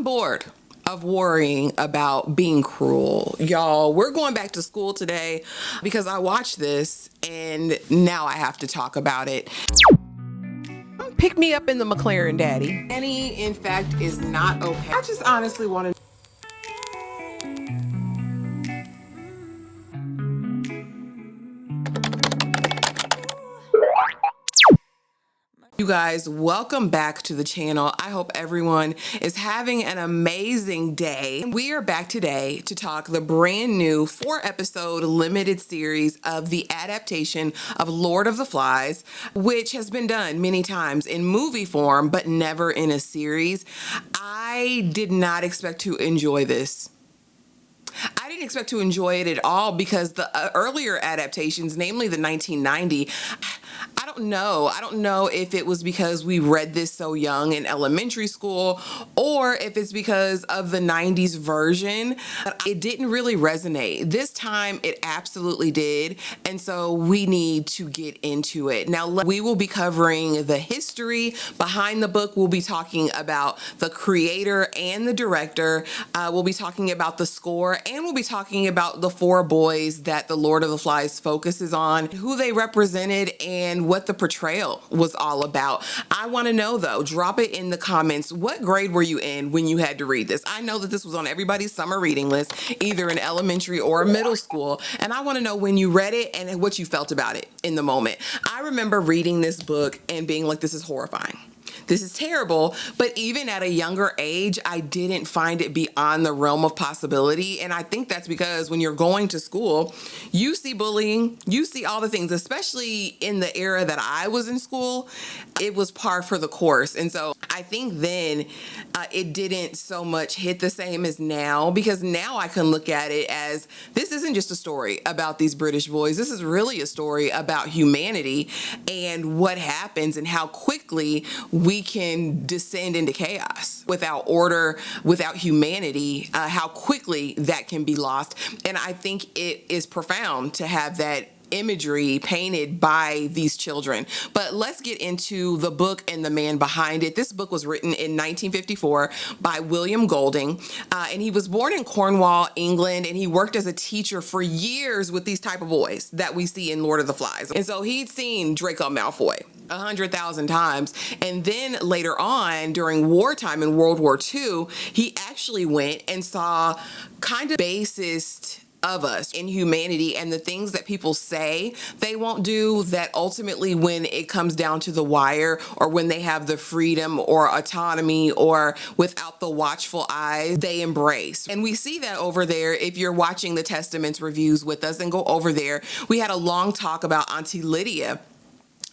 I'm bored of worrying about being cruel. Y'all, we're going back to school today because I watched this and now I have to talk about it. Pick me up in the McLaren, Daddy. Annie, in fact, is not okay. I just honestly want to... You guys, welcome back to the channel. I hope everyone is having an amazing day. We are back today to talk the brand new 4-episode limited series of the adaptation of Lord of the Flies, which has been done many times in movie form, but never in a series. I did not expect to enjoy this. I didn't expect to enjoy it at all because the earlier adaptations, namely the 1990, I don't know if it was because we read this so young in elementary school or if it's because of the 90s version. It didn't really resonate. This time it absolutely did. And so we need to get into it. Now we will be covering the history behind the book. We'll be talking about the creator and the director. We'll be talking about the score, and we'll be talking about the 4 boys that the Lord of the Flies focuses on, who they represented, and what the portrayal was all about. I want to know though, drop it in the comments. What grade were you in when you had to read this? I know that this was on everybody's summer reading list, either in elementary or middle school. And I want to know when you read it and what you felt about it in the moment. I remember reading this book and being like, this is horrifying. This is terrible. But even at a younger age, I didn't find it beyond the realm of possibility. And I think that's because when you're going to school, you see bullying, you see all the things, especially in the era that I was in school, it was par for the course. And so I think then it didn't so much hit the same as now, because now I can look at it as this isn't just a story about these British boys. This is really a story about humanity and what happens and how quickly we can descend into chaos without order, without humanity, how quickly that can be lost. And I think it is profound to have that imagery painted by these children. But let's get into the book and the man behind it. This book was written in 1954 by William Golding, and he was born in Cornwall, England, and he worked as a teacher for years with these type of boys that we see in Lord of the Flies. And so he'd seen Draco Malfoy 100,000 times. And then later on, during wartime in World War II, he actually went and saw kind of basest of us in humanity and the things that people say they won't do, that ultimately when it comes down to the wire, or when they have the freedom or autonomy or without the watchful eyes, they embrace. And we see that over there. If you're watching the Testaments reviews with us, and go over there, we had a long talk about Auntie Lydia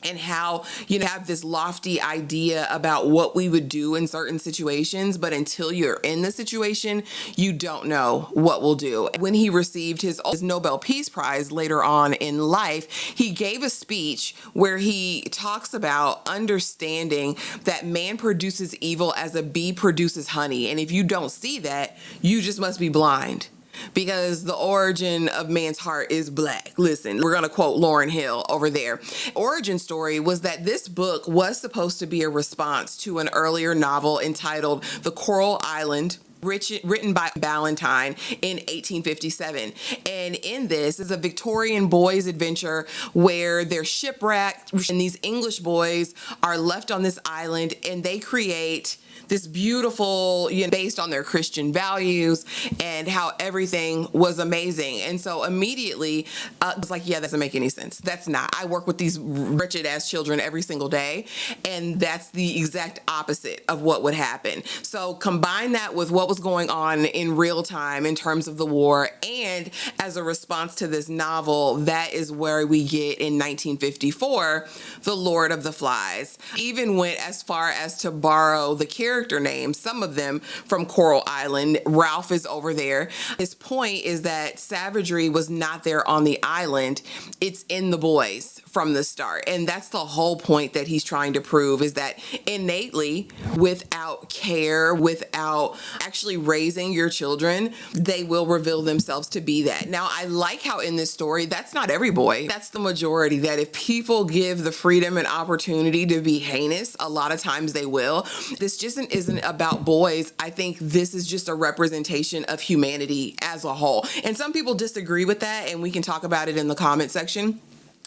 and how you have this lofty idea about what we would do in certain situations, but until you're in the situation, you don't know what we'll do. When he received his Nobel Peace Prize later on in life, he gave a speech where he talks about understanding that man produces evil as a bee produces honey. And if you don't see that, you just must be blind, because the origin of man's heart is black. Listen, we're going to quote Lauryn Hill over there. Origin story was that this book was supposed to be a response to an earlier novel entitled The Coral Island, written by Ballantyne in 1857. And in this is a Victorian boys adventure where they're shipwrecked and these English boys are left on this island, and they create this beautiful, based on their Christian values and how everything was amazing. And so immediately it's like, yeah, that doesn't make any sense. That's not. I work with these wretched ass children every single day, and that's the exact opposite of what would happen. So combine that with what was going on in real time in terms of the war, and as a response to this novel, that is where we get in 1954, The Lord of the Flies. Even went as far as to borrow the character names, some of them from Coral Island. Ralph is over there. His point is that savagery was not there on the island. It's in the boys from the start. And that's the whole point that he's trying to prove, is that innately, without care, without actually raising your children, they will reveal themselves to be that. Now, I like how in this story, that's not every boy. That's the majority, that if people give the freedom and opportunity to be heinous, a lot of times they will. This just isn't about boys. I think this is just a representation of humanity as a whole. And some people disagree with that, and we can talk about it in the comment section.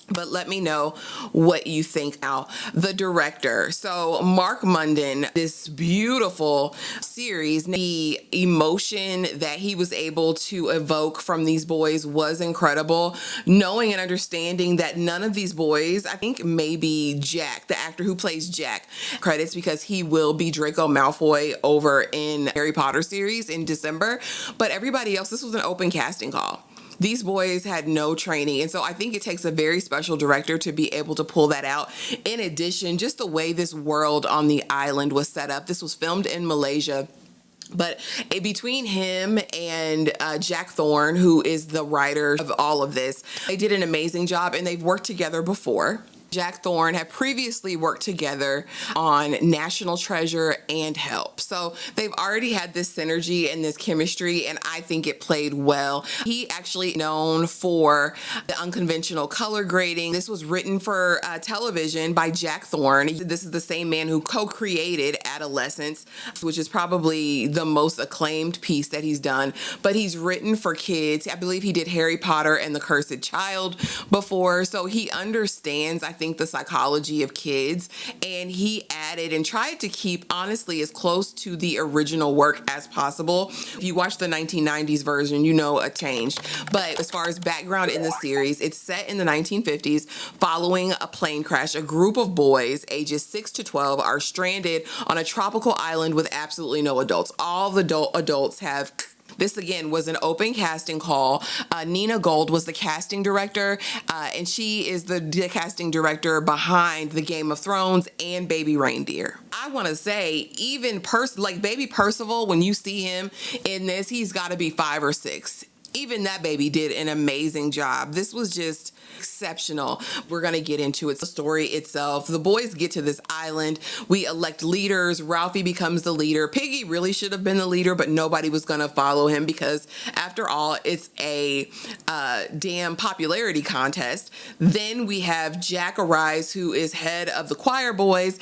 But let me know what you think now. The director. So Marc Munden, this beautiful series, the emotion that he was able to evoke from these boys was incredible. Knowing and understanding that none of these boys, I think maybe Jack, the actor who plays Jack, credits because he will be Draco Malfoy over in Harry Potter series in December. But everybody else, this was an open casting call. These boys had no training. And so I think it takes a very special director to be able to pull that out. In addition, just the way this world on the island was set up. This was filmed in Malaysia. But between him and Jack Thorne, who is the writer of all of this, they did an amazing job, and they've worked together before. Jack Thorne have previously worked together on National Treasure and Help. So they've already had this synergy and this chemistry, and I think it played well. He actually known for the unconventional color grading. This was written for television by Jack Thorne. This is the same man who co-created Adolescence, which is probably the most acclaimed piece that he's done. But he's written for kids. I believe he did Harry Potter and the Cursed Child before. So he understands, I think, the psychology of kids, and he added and tried to keep, honestly, as close to the original work as possible. If you watch the 1990s version, you know it changed. But as far as background in the series, it's set in the 1950s following a plane crash. A group of boys ages 6 to 12 are stranded on a tropical island with absolutely no adults. All the adults have. This, again, was an open casting call. Nina Gold was the casting director, and she is the casting director behind the Game of Thrones and Baby Reindeer. I want to say, even like Baby Percival, when you see him in this, he's got to be 5 or 6. Even that baby did an amazing job. This was just exceptional. We're going to get into it. The story itself. The boys get to this island. We elect leaders. Ralphie becomes the leader. Piggy really should have been the leader, but nobody was going to follow him because, after all, it's a damn popularity contest. Then we have Jack Arise, who is head of the choir boys.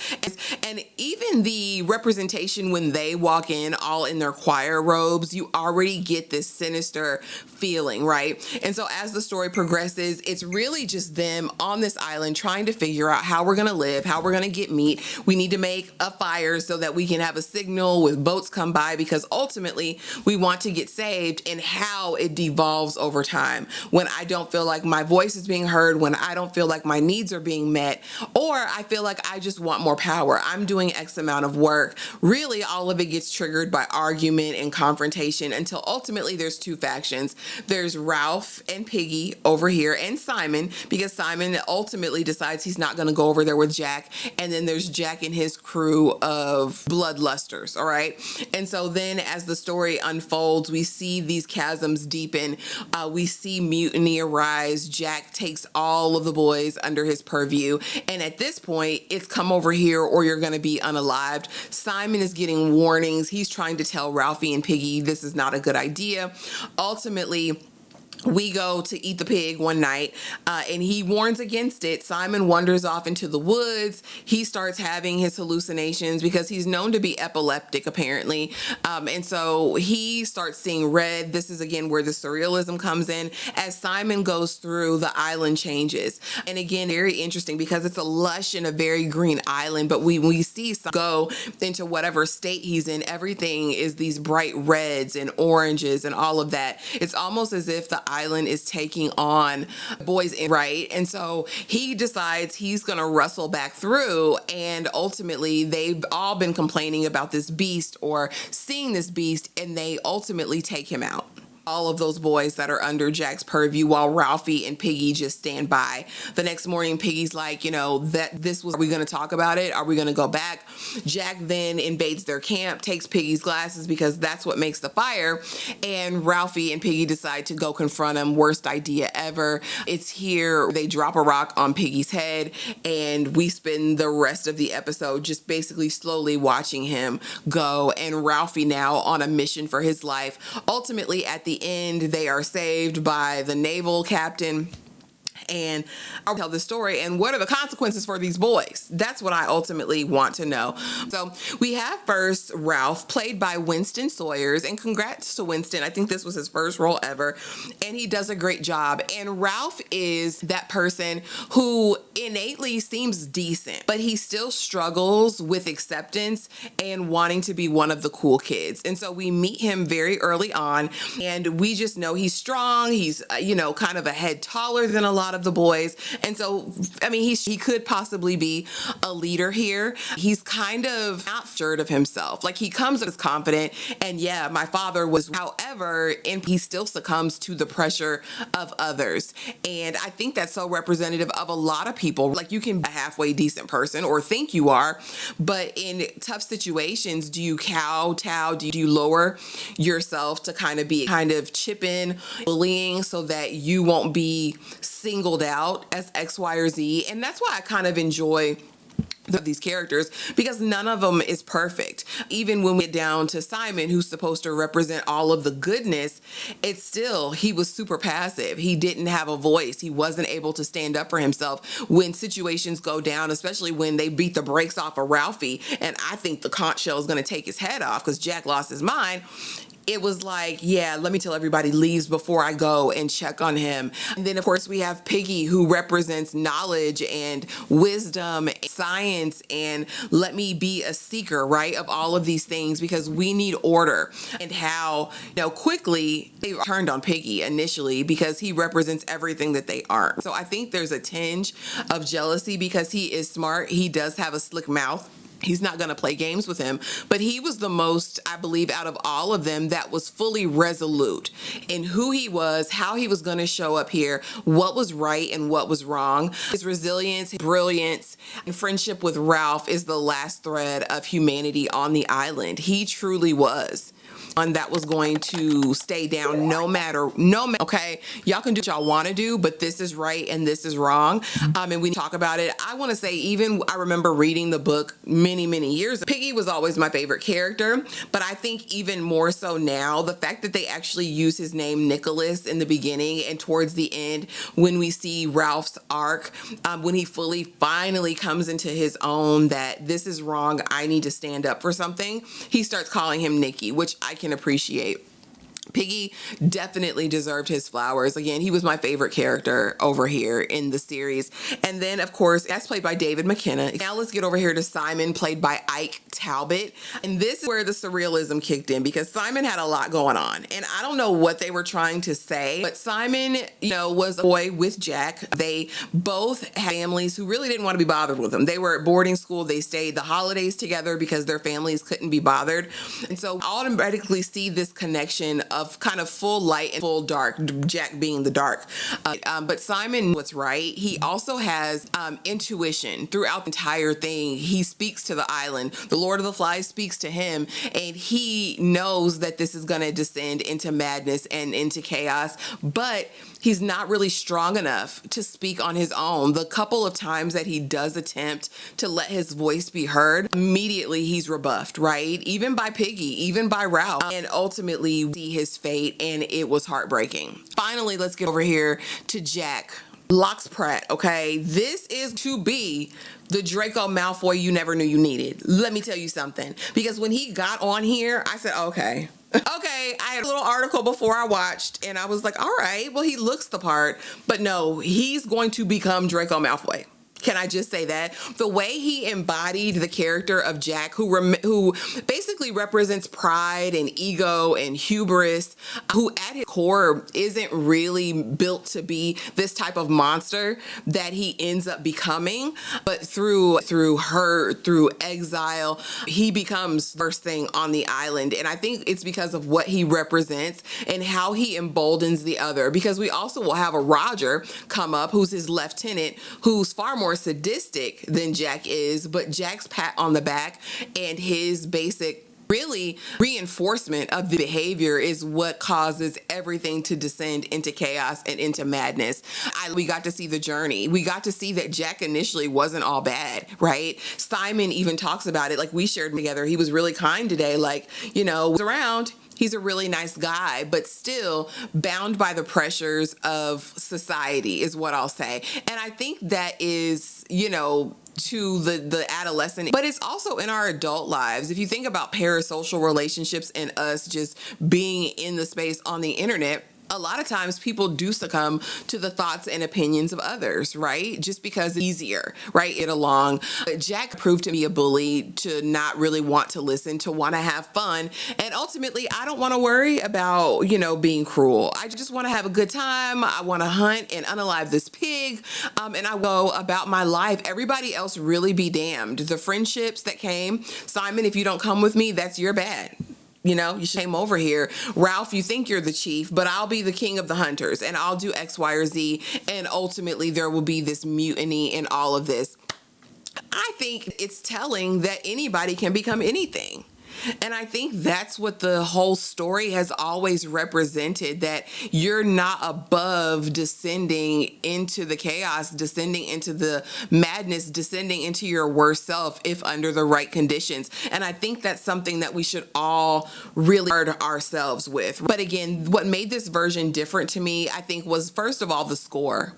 And even the representation when they walk in all in their choir robes, you already get this sinister feeling, right? And so as the story progresses, it's really just them on this island trying to figure out how we're going to live, how we're going to get meat. We need to make a fire so that we can have a signal with boats come by, because ultimately we want to get saved, and how it devolves over time. When I don't feel like my voice is being heard, when I don't feel like my needs are being met, or I feel like I just want more power. I'm doing X amount of work. Really, all of it gets triggered by argument and confrontation until ultimately there's two factions. There's Ralph and Piggy over here, and Simon, because Simon ultimately decides he's not going to go over there with Jack. And then there's Jack and his crew of bloodlusters, all right? And so then as the story unfolds, we see these chasms deepen. We see mutiny arise. Jack takes all of the boys under his purview. And at this point, it's come over here or you're going to be unalived. Simon is getting warnings. He's trying to tell Ralphie and Piggy this is not a good idea. Ultimately, we go to eat the pig one night, and he warns against it. Simon wanders off into the woods. He starts having his hallucinations because he's known to be epileptic, apparently. And so he starts seeing red. This is, again, where the surrealism comes in. As Simon goes through, the island changes. And again, very interesting because it's a lush and a very green island. But when we see Simon go into whatever state he's in, everything is these bright reds and oranges and all of that. It's almost as if the island is taking on boys, right? And so he decides he's going to wrestle back through, and ultimately they've all been complaining about this beast or seeing this beast, and they ultimately take him out. All of those boys that are under Jack's purview, while Ralphie and Piggy just stand by. The next morning, Piggy's like, are we going to talk about it? Are we going to go back? Jack then invades their camp, takes Piggy's glasses because that's what makes the fire. And Ralphie and Piggy decide to go confront him. Worst idea ever. It's here. They drop a rock on Piggy's head, and we spend the rest of the episode just basically slowly watching him go. And Ralphie now on a mission for his life. Ultimately, at the end, they are saved by the naval captain, and I'll tell this story, and what are the consequences for these boys? That's what I ultimately want to know. So we have first Ralph, played by Winston Sawyers, and congrats to Winston. I think this was his first role ever, and he does a great job. And Ralph is that person who innately seems decent, but he still struggles with acceptance and wanting to be one of the cool kids. And so we meet him very early on, and we just know he's strong. He's, kind of a head taller than a lot of the boys. And so, I mean, he could possibly be a leader here. He's kind of not sure of himself. Like, he comes as confident, and yeah, my father was, however, and he still succumbs to the pressure of others. And I think that's so representative of a lot of people. Like, you can be a halfway decent person or think you are, but in tough situations, do you kowtow? Do you lower yourself to kind of chip in bullying so that you won't be singled out as X, Y, or Z? And that's why I kind of enjoy these characters, because none of them is perfect. Even when we get down to Simon, who's supposed to represent all of the goodness, it's still, he was super passive. He didn't have a voice. He wasn't able to stand up for himself when situations go down, especially when they beat the brakes off of Ralphie. And I think the conch shell is going to take his head off because Jack lost his mind. It was like, yeah, let me tell everybody leaves before I go and check on him. And then, of course, we have Piggy, who represents knowledge and wisdom, and science, and let me be a seeker, right, of all of these things, because we need order. And how, quickly they turned on Piggy initially because he represents everything that they aren't. So I think there's a tinge of jealousy because he is smart. He does have a slick mouth. He's not going to play games with him, but he was the most, I believe, out of all of them that was fully resolute in who he was, how he was going to show up here, what was right and what was wrong. His resilience, brilliance, and friendship with Ralph is the last thread of humanity on the island. He truly was one that was going to stay down no matter, okay? Y'all can do what y'all want to do, but this is right and this is wrong. And we talk about it. I want to say, even I remember reading the book many, many years. Piggy was always my favorite character, but I think even more so now, the fact that they actually use his name Nicholas in the beginning and towards the end, when we see Ralph's arc, when he finally comes into his own, that this is wrong, I need to stand up for something, he starts calling him Nicky, which I can appreciate. Piggy definitely deserved his flowers. Again, he was my favorite character over here in the series. And then, of course, that's played by David McKenna. Now let's get over here to Simon, played by Ike Talbot. And this is where the surrealism kicked in, because Simon had a lot going on. And I don't know what they were trying to say, but Simon, was a boy with Jack. They both had families who really didn't want to be bothered with them. They were at boarding school. They stayed the holidays together because their families couldn't be bothered. And so I automatically see this connection of kind of full light and full dark, Jack being the dark. But Simon what's right. He also has intuition throughout the entire thing. He speaks to the island. The Lord of the Flies speaks to him, and he knows that this is going to descend into madness and into chaos, but he's not really strong enough to speak on his own. The couple of times that he does attempt to let his voice be heard, immediately he's rebuffed, right? Even by Piggy, even by Ralph, and ultimately see his fate, and it was heartbreaking. Finally, let's get over here to Jack. Locks Pratt, okay? This is to be the Draco Malfoy you never knew you needed. Let me tell you something. Because when he got on here, I said, okay, I had a little article before I watched, and I was like, all right, well, he looks the part. But no, he's going to become Draco Malfoy. Can I just say that? The way he embodied the character of Jack, who basically represents pride and ego and hubris, who at his core isn't really built to be this type of monster that he ends up becoming, but through hurt, through exile, he becomes first thing on the island. And I think it's because of what he represents and how he emboldens the other, because we also will have a Roger come up, who's his lieutenant, who's far more sadistic than Jack is, but Jack's pat on the back and his basic really reinforcement of the behavior is what causes everything to descend into chaos and into madness. We got to see the journey. We got to see that Jack initially wasn't all bad, right? Simon even talks about it, like we shared together. He was really kind today, like, was around. He's a really nice guy, but still bound by the pressures of society is what I'll say. And I think that is, to the adolescent, but it's also in our adult lives. If you think about parasocial relationships and us just being in the space on the internet, a lot of times people do succumb to the thoughts and opinions of others, right? Just because it's easier, right? Get along. But Jack proved to be a bully, to not really want to listen, to want to have fun. And ultimately, I don't want to worry about, being cruel. I just want to have a good time. I want to hunt and unalive this pig. And I go about my life. Everybody else really be damned. The friendships that came, Simon, if you don't come with me, that's your bad. You came over here. Ralph, you think you're the chief, but I'll be the king of the hunters and I'll do X, Y, or Z. And ultimately there will be this mutiny in all of this. I think it's telling that anybody can become anything. And I think that's what the whole story has always represented, that you're not above descending into the chaos, descending into the madness, descending into your worst self if under the right conditions. And I think that's something that we should all really guard ourselves with. But again, what made this version different to me, I think, was first of all the score.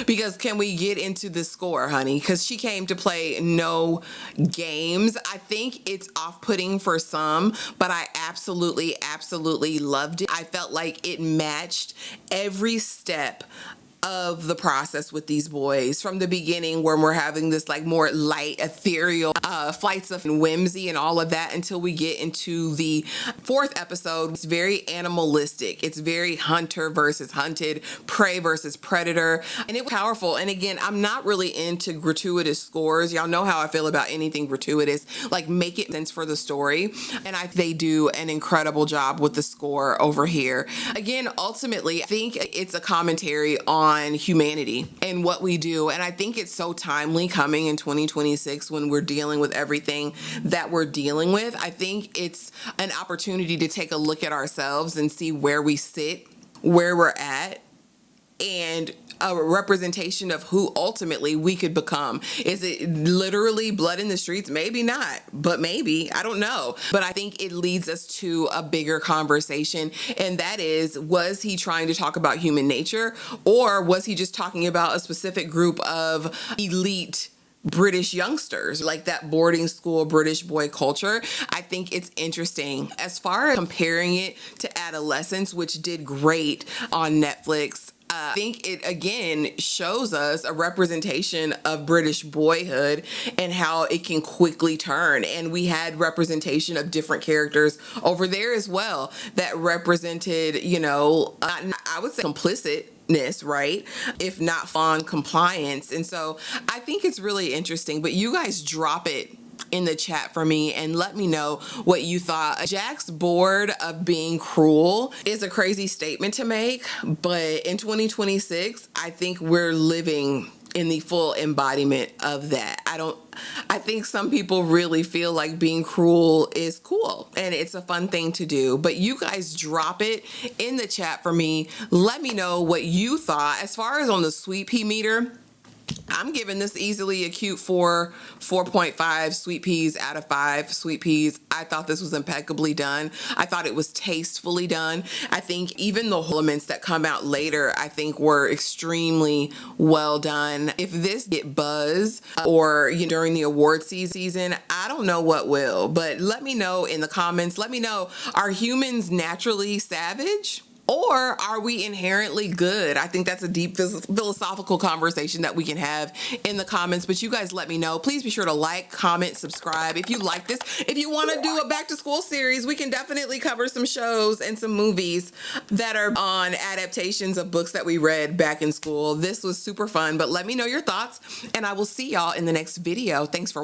Because can we get into the score, honey? Because she came to play no games. I think it's off-putting for some, but I absolutely loved it. I felt like it matched every step of the process with these boys from the beginning, when we're having this like more light, ethereal flights of whimsy and all of that, until we get into the fourth episode. It's very animalistic. It's very hunter versus hunted, prey versus predator, and it was powerful. And again, I'm not really into gratuitous scores. Y'all know how I feel about anything gratuitous. Like, make it sense for the story, and they do an incredible job with the score over here. Again, ultimately, I think it's a commentary on humanity and what we do. And I think it's so timely coming in 2026 when we're dealing with everything that we're dealing with. I think it's an opportunity to take a look at ourselves and see where we sit, where we're at, and a representation of who ultimately we could become. Is it literally blood in the streets? Maybe not, but maybe. I don't know. But I think it leads us to a bigger conversation, and that is, was he trying to talk about human nature, or was he just talking about a specific group of elite British youngsters, like that boarding school British boy culture? I think it's interesting. As far as comparing it to Adolescence, which did great on Netflix, I think it again shows us a representation of British boyhood and how it can quickly turn. And we had representation of different characters over there as well that represented, I would say complicitness, right? If not fond compliance. And so I think it's really interesting, but you guys drop it in the chat for me and let me know what you thought. Jack's bored of being cruel is a crazy statement to make, but in 2026, I think we're living in the full embodiment of that. I think some people really feel like being cruel is cool and it's a fun thing to do, but you guys drop it in the chat for me. Let me know what you thought. As far as on the sweet pea meter, I'm giving this easily a cute 4.5 sweet peas out of 5 sweet peas. I thought this was impeccably done. I thought it was tastefully done. I think even the elements that come out later, I think were extremely well done. If this get buzz or during the award season, I don't know what will, but let me know in the comments. Let me know, are humans naturally savage? Or are we inherently good? I think that's a deep philosophical conversation that we can have in the comments, but you guys let me know. Please be sure to like, comment, subscribe if you like this. If you want to do a back to school series, we can definitely cover some shows and some movies that are on adaptations of books that we read back in school. This was super fun, but let me know your thoughts, and I will see y'all in the next video. Thanks for watching.